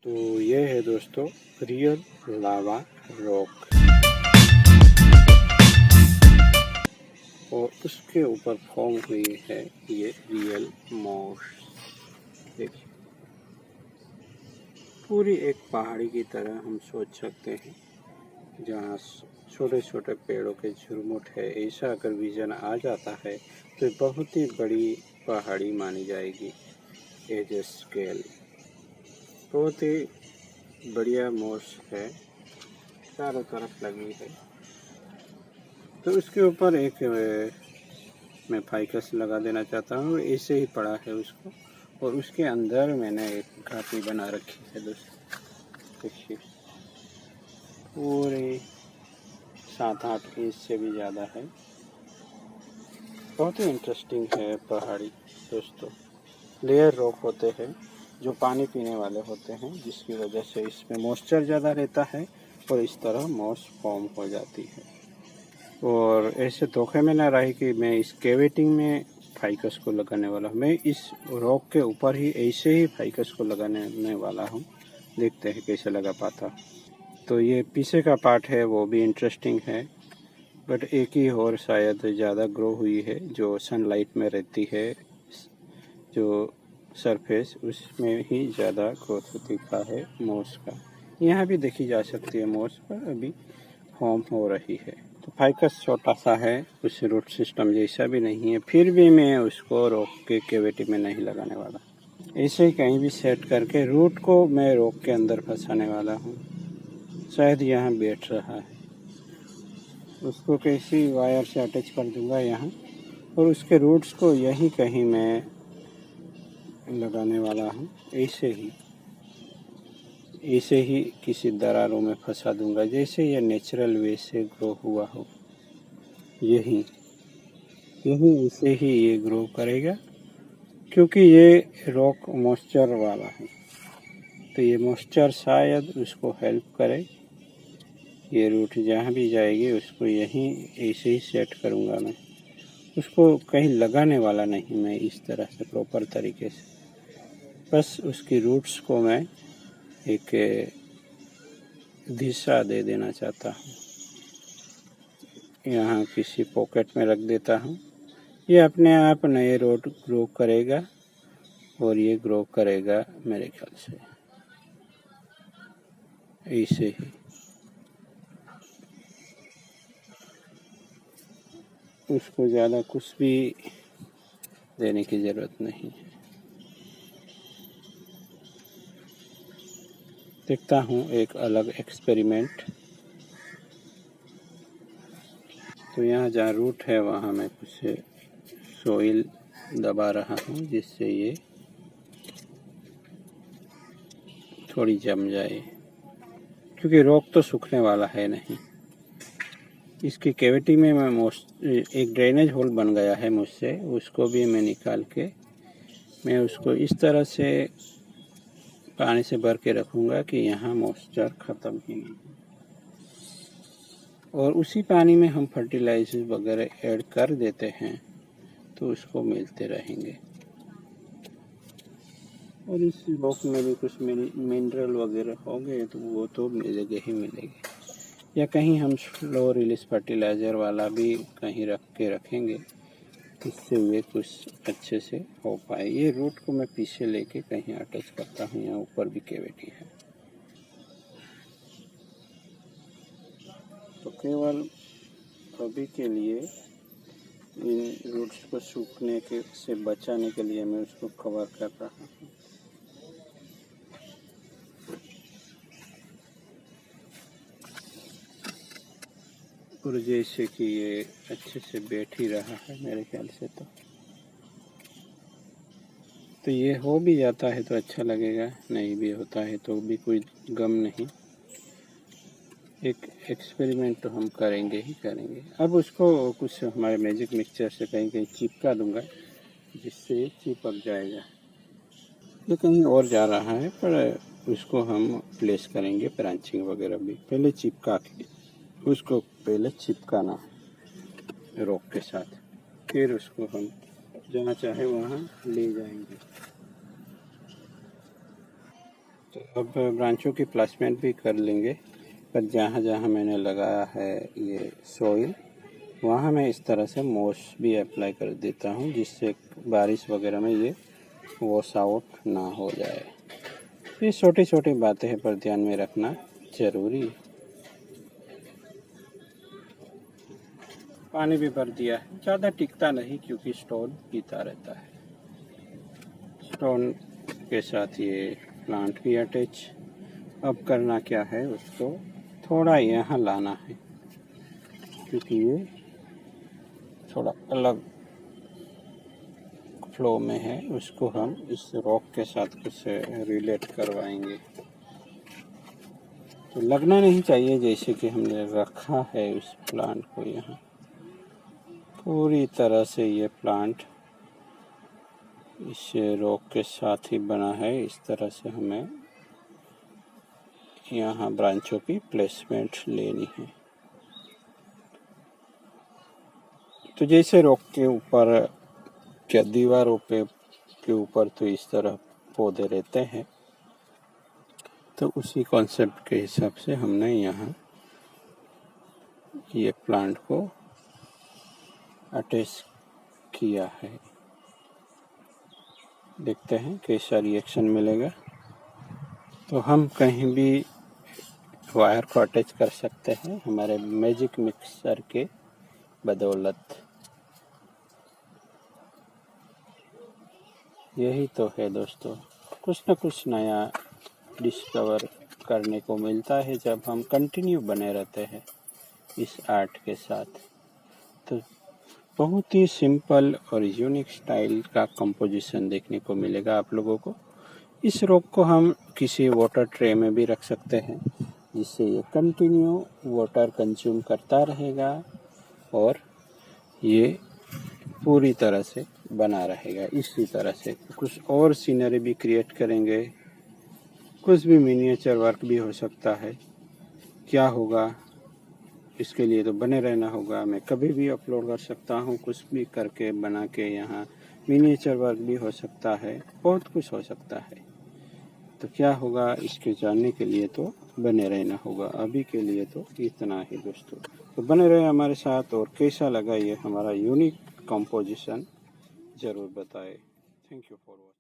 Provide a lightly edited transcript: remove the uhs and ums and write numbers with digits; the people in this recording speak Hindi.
तो ये है दोस्तों रियल लावा रॉक और उसके ऊपर फॉर्म हुई है ये रियल मॉस। देखिए पूरी एक पहाड़ी की तरह हम सोच सकते हैं, जहाँ छोटे छोटे पेड़ों के झुरमुट है। ऐसा अगर विजन आ जाता है तो बहुत ही बड़ी पहाड़ी मानी जाएगी। एज स्केल बहुत ही बढ़िया मोस है, चारों तरफ लगी है। तो उसके ऊपर एक मैं फाइकस लगा देना चाहता हूँ, ऐसे ही पड़ा है उसको। और उसके अंदर मैंने एक घाटी बना रखी है दोस्तों। देखिए पूरे 7-8 इंच से भी ज़्यादा है। बहुत ही इंटरेस्टिंग है पहाड़ी दोस्तों। लेयर रॉक होते हैं जो पानी पीने वाले होते हैं, जिसकी वजह से इसमें मॉइस्चर ज़्यादा रहता है और इस तरह मॉस फॉर्म हो जाती है। और ऐसे धोखे में ना रहे कि मैं इस केवेटिंग में फाइकस को लगाने वाला हूँ। मैं इस रॉक के ऊपर ही ऐसे ही फाइकस को लगाने वाला हूँ। देखते हैं कैसे लगा पाता। तो ये पीछे का पार्ट है वो भी इंटरेस्टिंग है, बट एक ही और शायद ज़्यादा ग्रो हुई है जो सनलाइट में रहती है। जो सरफेस उसमें ही ज़्यादा ग्रोथ दिखा है मोस का। यहाँ भी देखी जा सकती है मोस पर अभी फॉर्म हो रही है। तो फाइकस छोटा सा है, उस रूट सिस्टम जैसा भी नहीं है, फिर भी मैं उसको रॉक के कैविटी में नहीं लगाने वाला। ऐसे ही कहीं भी सेट करके रूट को मैं रॉक के अंदर फंसाने वाला हूँ। शायद यहाँ बैठ रहा है, उसको कैसी वायर से अटैच कर दूंगा यहाँ, और उसके रूट्स को यही कहीं मैं लगाने वाला हूँ। ऐसे ही किसी दरारों में फंसा दूंगा, जैसे ये नेचुरल वे से ग्रो हुआ हो। यही ऐसे ही ये ग्रो करेगा, क्योंकि ये रॉक मॉइस्चर वाला है। तो ये मॉइस्चर शायद उसको हेल्प करे। ये रूट जहाँ भी जाएगी उसको यहीं ऐसे ही सेट करूँगा मैं। उसको कहीं लगाने वाला नहीं मैं इस तरह से प्रॉपर तरीके से। बस उसकी रूट्स को मैं एक दिशा दे देना चाहता हूँ। यहाँ किसी पॉकेट में रख देता हूँ। ये अपने आप नए रूट ग्रो करेगा और ये ग्रो करेगा मेरे ख्याल से ऐसे ही। उसको ज़्यादा कुछ भी देने की ज़रूरत नहीं है। देखता हूँ एक अलग एक्सपेरिमेंट। तो यहाँ जहाँ रूट है वहाँ मैं कुछ सोइल दबा रहा हूँ, जिससे ये थोड़ी जम जाए, क्योंकि रॉक तो सूखने वाला है नहीं। इसकी कैविटी में मैं एक ड्रेनेज होल बन गया है मुझसे, उसको भी मैं निकाल के मैं उसको इस तरह से पानी से भर के रखूँगा कि यहाँ मॉइस्चर ख़त्म ही नहीं। और उसी पानी में हम फर्टिलाइजर वगैरह ऐड कर देते हैं तो उसको मिलते रहेंगे। और इस रॉक में भी कुछ मिनरल वगैरह होंगे तो वो तो मिलेंगे ही मिलेंगे, या कहीं हम स्लो रिलीज फर्टिलाइज़र वाला भी कहीं रख के रखेंगे, इससे वे कुछ अच्छे से हो पाए। ये रूट को मैं पीछे लेके कहीं अटैच करता हूँ। यहाँ ऊपर भी कैविटी है। तो केवल अभी के लिए इन रूट्स को सूखने के से बचाने के लिए मैं उसको कवर कर रहा हूँ। और जैसे कि ये अच्छे से बैठ ही रहा है मेरे ख्याल से। तो ये हो भी जाता है तो अच्छा लगेगा, नहीं भी होता है तो भी कोई गम नहीं। एक एक्सपेरिमेंट तो हम करेंगे ही करेंगे। अब उसको कुछ हमारे मैजिक मिक्सचर से कहीं कहीं चिपका दूंगा, जिससे चिपक जाएगा। ये कहीं और जा रहा है, पर उसको हम प्लेस करेंगे ब्रांचिंग वगैरह भी। पहले चिपका के उसको पहले चिपकाना रॉक के साथ, फिर उसको हम जहाँ चाहे वहाँ ले जाएंगे। तो अब ब्रांचों की प्लेसमेंट भी कर लेंगे, पर जहाँ जहाँ मैंने लगाया है ये सॉइल, वहाँ मैं इस तरह से मोस भी अप्लाई कर देता हूँ, जिससे बारिश वगैरह में ये वॉश आउट ना हो जाए। ये छोटी छोटी बातें हैं, पर ध्यान में रखना ज़रूरी। पानी भी भर दिया है, ज़्यादा टिकता नहीं क्योंकि स्टोन पीता रहता है। स्टोन के साथ ये प्लांट भी अटैच। अब करना क्या है, उसको थोड़ा यहाँ लाना है, क्योंकि ये थोड़ा अलग फ्लो में है। उसको हम इस रॉक के साथ कुछ रिलेट करवाएंगे, तो लगना नहीं चाहिए जैसे कि हमने रखा है उस प्लांट को। यहाँ पूरी तरह से ये प्लांट इस रॉक के साथ ही बना है। इस तरह से हमें यहाँ ब्रांचों की प्लेसमेंट लेनी है। तो जैसे रॉक के ऊपर क्या दीवारों के ऊपर तो इस तरह पौधे रहते हैं, तो उसी कॉन्सेप्ट के हिसाब से हमने यहाँ ये प्लांट को अटैच किया है। देखते हैं कैसा रिएक्शन मिलेगा। तो हम कहीं भी वायर को अटैच कर सकते हैं हमारे मैजिक मिक्सर के बदौलत। यही तो है दोस्तों, कुछ न कुछ नया डिस्कवर करने को मिलता है जब हम कंटिन्यू बने रहते हैं इस आर्ट के साथ। तो बहुत ही सिंपल और यूनिक स्टाइल का कंपोजिशन देखने को मिलेगा आप लोगों को। इस रॉक को हम किसी वाटर ट्रे में भी रख सकते हैं, जिससे ये कंटिन्यू वाटर कंज्यूम करता रहेगा और ये पूरी तरह से बना रहेगा। इसी तरह से कुछ और सीनरी भी क्रिएट करेंगे, कुछ भी मिनिएचर वर्क भी हो सकता है। क्या होगा इसके लिए तो बने रहना होगा। मैं कभी भी अपलोड कर सकता हूँ, कुछ भी करके बना के। यहाँ मिनिएचर वर्क भी हो सकता है, बहुत कुछ हो सकता है। तो क्या होगा इसके जानने के लिए तो बने रहना होगा। अभी के लिए तो इतना ही दोस्तों। तो बने रहे हमारे साथ, और कैसा लगा ये हमारा यूनिक कंपोजिशन ज़रूर बताएं। Thank you for watching.